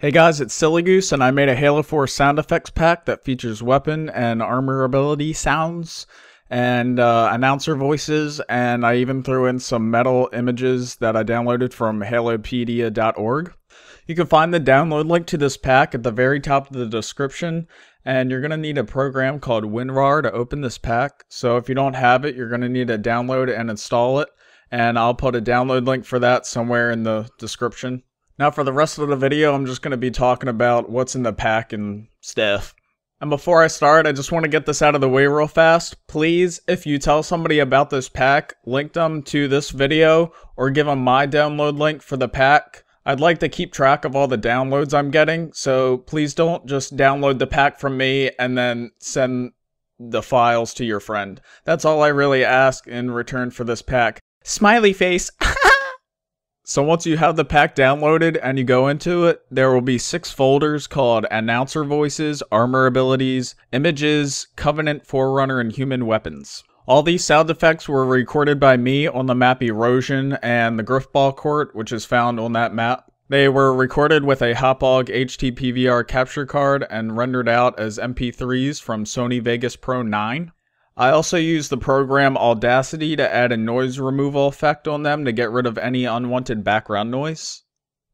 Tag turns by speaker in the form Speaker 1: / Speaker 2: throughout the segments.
Speaker 1: Hey guys, it's Silly Goose, and I made a Halo 4 sound effects pack that features weapon and armor ability sounds and announcer voices, and I even threw in some metal images that I downloaded from halopedia.org. You can find the download link to this pack at the very top of the description, and you're going to need a program called WinRAR to open this pack. So if you don't have it, you're going to need to download and install it, and I'll put a download link for that somewhere in the description. Now for the rest of the video, I'm just going to be talking about what's in the pack and stuff. And before I start, I just want to get this out of the way real fast. Please, if you tell somebody about this pack, link them to this video or give them my download link for the pack. I'd like to keep track of all the downloads I'm getting, so please don't just download the pack from me and then send the files to your friend. That's all I really ask in return for this pack. Smiley face. So once you have the pack downloaded and you go into it, there will be 6 folders called Announcer Voices, Armor Abilities, Images, Covenant, Forerunner, and Human Weapons. All these sound effects were recorded by me on the map Erosion and the Griffball Court, which is found on that map. They were recorded with a Hauppauge HT-PVR capture card and rendered out as MP3s from Sony Vegas Pro 9. I also used the program Audacity to add a noise removal effect on them to get rid of any unwanted background noise.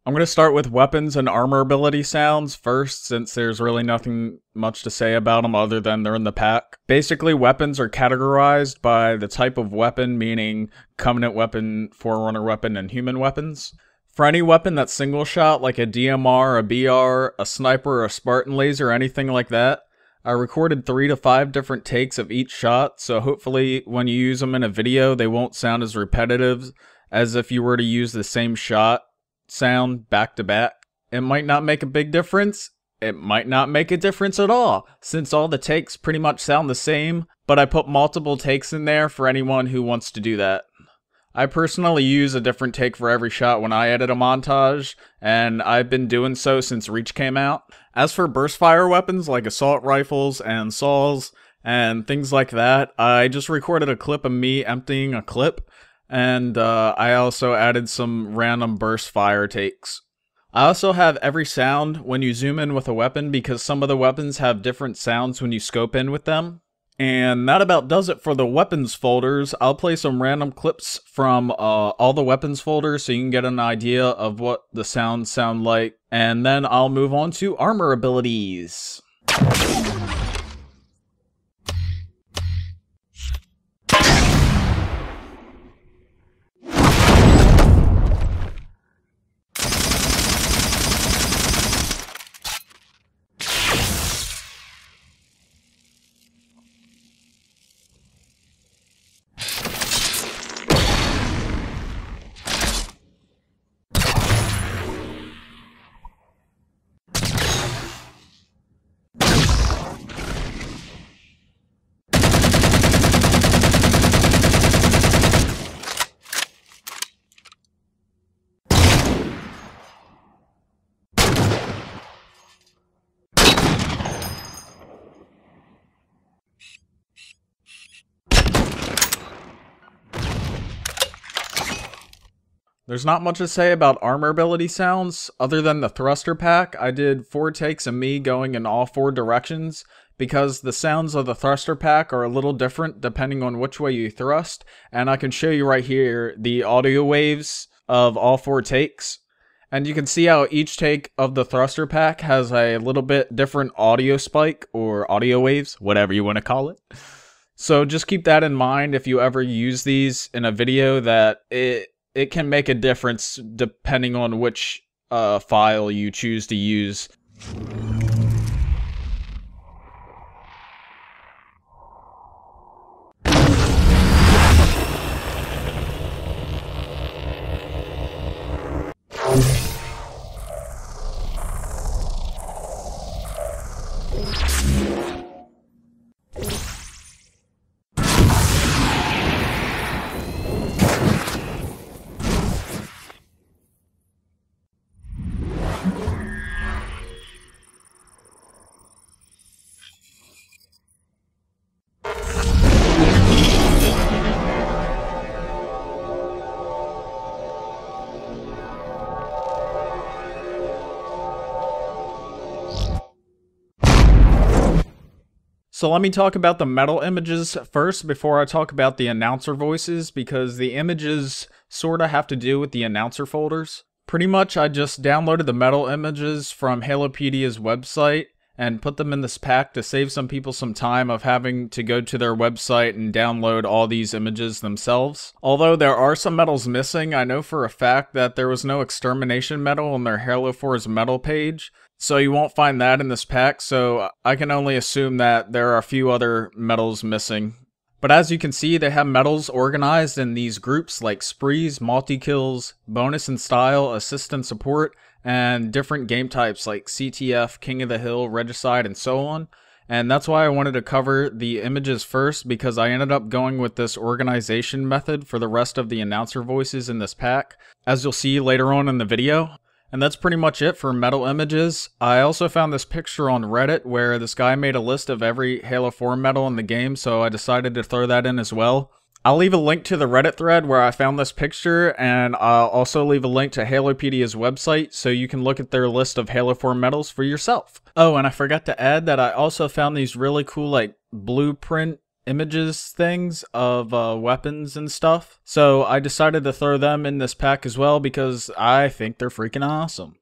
Speaker 1: I'm going to start with weapons and armor ability sounds first, since there's really nothing much to say about them other than they're in the pack. Basically, weapons are categorized by the type of weapon, meaning Covenant weapon, Forerunner weapon, and human weapons. For any weapon that's single shot, like a DMR, a BR, a sniper, a Spartan laser, anything like that, I recorded 3 to 5 different takes of each shot, so hopefully when you use them in a video, they won't sound as repetitive as if you were to use the same shot sound back to back. It might not make a big difference. It might not make a difference at all, since all the takes pretty much sound the same, but I put multiple takes in there for anyone who wants to do that. I personally use a different take for every shot when I edit a montage, and I've been doing so since Reach came out. As for burst fire weapons like assault rifles and saws and things like that, I just recorded a clip of me emptying a clip, and I also added some random burst fire takes. I also have every sound when you zoom in with a weapon because some of the weapons have different sounds when you scope in with them. And that about does it for the weapons folders. I'll play some random clips from all the weapons folders so you can get an idea of what the sounds sound like. And then I'll move on to armor abilities. There's not much to say about armor ability sounds, other than the thruster pack. I did 4 takes of me going in all 4 directions, because the sounds of the thruster pack are a little different depending on which way you thrust, and I can show you right here the audio waves of all 4 takes. And you can see how each take of the thruster pack has a little bit different audio spike, or audio waves, whatever you want to call it. So just keep that in mind if you ever use these in a video, that it can make a difference depending on which file you choose to use. So let me talk about the metal images first before I talk about the announcer voices, because the images sorta have to do with the announcer folders. Pretty much I just downloaded the metal images from Halopedia's website and put them in this pack to save some people some time of having to go to their website and download all these images themselves. Although there are some medals missing, I know for a fact that there was no extermination medal on their Halo 4's medal page, so you won't find that in this pack, so I can only assume that there are a few other medals missing. But as you can see, they have medals organized in these groups like Sprees, Multi-Kills, Bonus and Style, Assist and Support, and different game types like CTF, King of the Hill, Regicide, and so on. And that's why I wanted to cover the images first, because I ended up going with this organization method for the rest of the announcer voices in this pack, as you'll see later on in the video. And that's pretty much it for metal images. I also found this picture on Reddit where this guy made a list of every Halo 4 medal in the game, so I decided to throw that in as well. I'll leave a link to the Reddit thread where I found this picture, and I'll also leave a link to Halopedia's website so you can look at their list of Halo 4 medals for yourself. Oh, and I forgot to add that I also found these really cool like blueprint images things of weapons and stuff, so I decided to throw them in this pack as well because I think they're freaking awesome.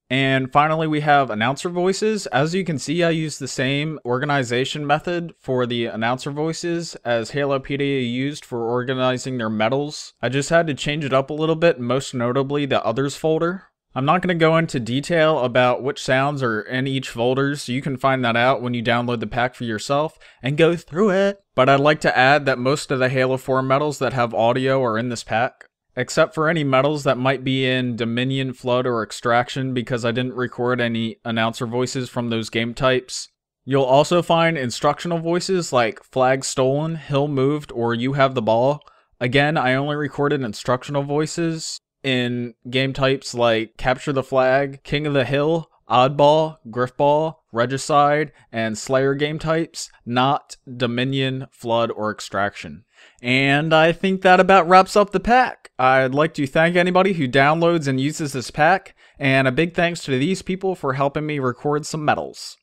Speaker 1: And finally, we have announcer voices. As you can see, I use the same organization method for the announcer voices as Halopedia used for organizing their medals. I just had to change it up a little bit, most notably the others folder. I'm not going to go into detail about which sounds are in each folder, so you can find that out when you download the pack for yourself and go through it. But I'd like to add that most of the Halo 4 medals that have audio are in this pack, except for any medals that might be in Dominion, Flood, or Extraction, because I didn't record any announcer voices from those game types. You'll also find instructional voices like Flag Stolen, Hill Moved, or You Have the Ball. Again, I only recorded instructional voices in game types like Capture the Flag, King of the Hill, Oddball, Griffball, Regicide, and Slayer game types, not Dominion, Flood, or Extraction. And I think that about wraps up the pack. I'd like to thank anybody who downloads and uses this pack, and a big thanks to these people for helping me record some medals.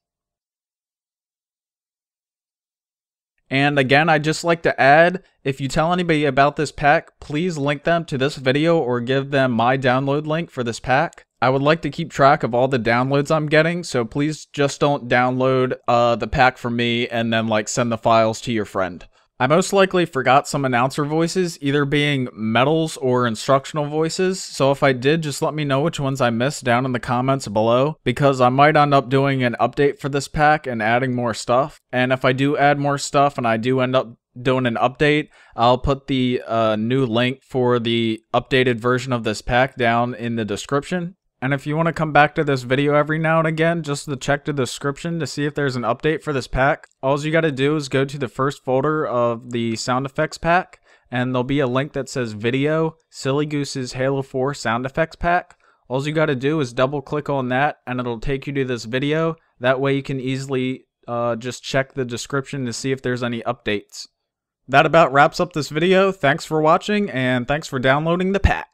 Speaker 1: And again, I'd just like to add, if you tell anybody about this pack, please link them to this video or give them my download link for this pack. I would like to keep track of all the downloads I'm getting, so please just don't download the pack from me and then like send the files to your friend. I most likely forgot some announcer voices, either being medals or instructional voices, so if I did, just let me know which ones I missed down in the comments below, because I might end up doing an update for this pack and adding more stuff. And if I do add more stuff and I do end up doing an update, I'll put the new link for the updated version of this pack down in the description. And if you want to come back to this video every now and again just to check the description to see if there's an update for this pack, all you got to do is go to the first folder of the sound effects pack, and there'll be a link that says Video, Silly Goose's Halo 4 Sound Effects Pack. All you got to do is double click on that and it'll take you to this video. That way you can easily just check the description to see if there's any updates. That about wraps up this video. Thanks for watching, and thanks for downloading the pack.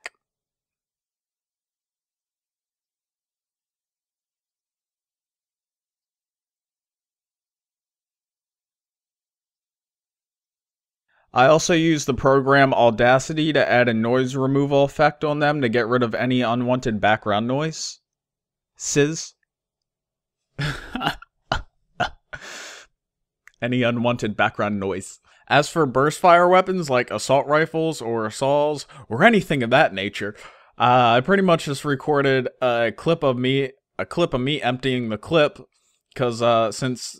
Speaker 1: I also use the program Audacity to add a noise removal effect on them to get rid of any unwanted background noise. Any unwanted background noise. As for burst fire weapons like assault rifles or assaults or anything of that nature, I pretty much just recorded a clip of me emptying the clip, because since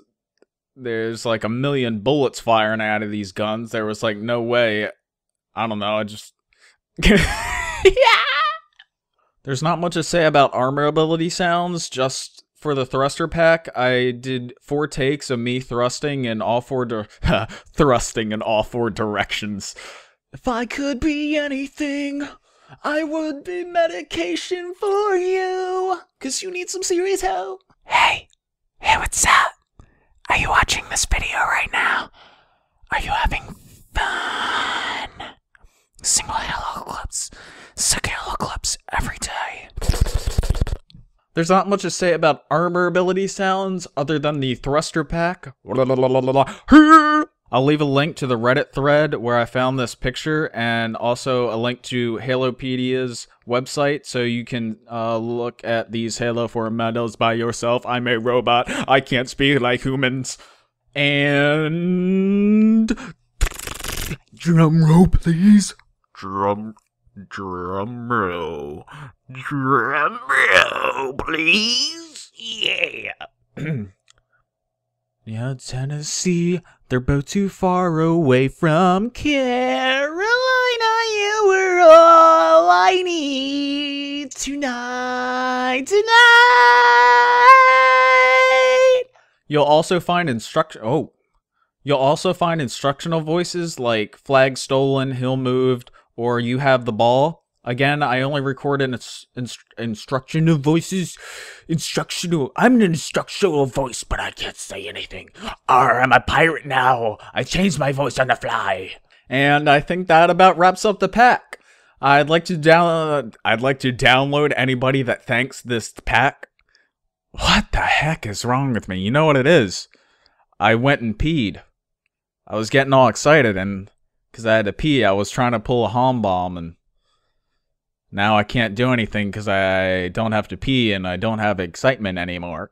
Speaker 1: there's like a million bullets firing out of these guns, there was like no way. I don't know, I just yeah. There's not much to say about armor ability sounds. Just for the thruster pack, I did 4 takes of me thrusting in all 4 directions. If I could be anything, I would be medication for you, 'cause you need some serious help.
Speaker 2: Hey, what's up? Are you watching this video right now? Are you having fun? Single Halo clips, sick Halo clips every day.
Speaker 1: There's not much to say about armor ability sounds other than the thruster pack. I'll leave a link to the Reddit thread where I found this picture, and also a link to Halopedia's website, so you can look at these Halo 4 medals by yourself. I'm a robot. I can't speak like humans. And drum roll, please. Drum roll, please. Yeah. Yeah, Tennessee, they're both too far away from Carolina. You were all I need tonight. You'll also find instructional voices like flag stolen, hill moved, or you have the ball. Again, I only recorded instructional voices. I'm an instructional voice, but I can't say anything. I'm a pirate now. I changed my voice on the fly. And I think that about wraps up the pack. I'd like to download anybody that thanks this pack. What the heck is wrong with me? You know what it is? I went and peed. I was getting all excited, and because I had to pee, I was trying to pull a home bomb, and now I can't do anything because I don't have to pee and I don't have excitement anymore.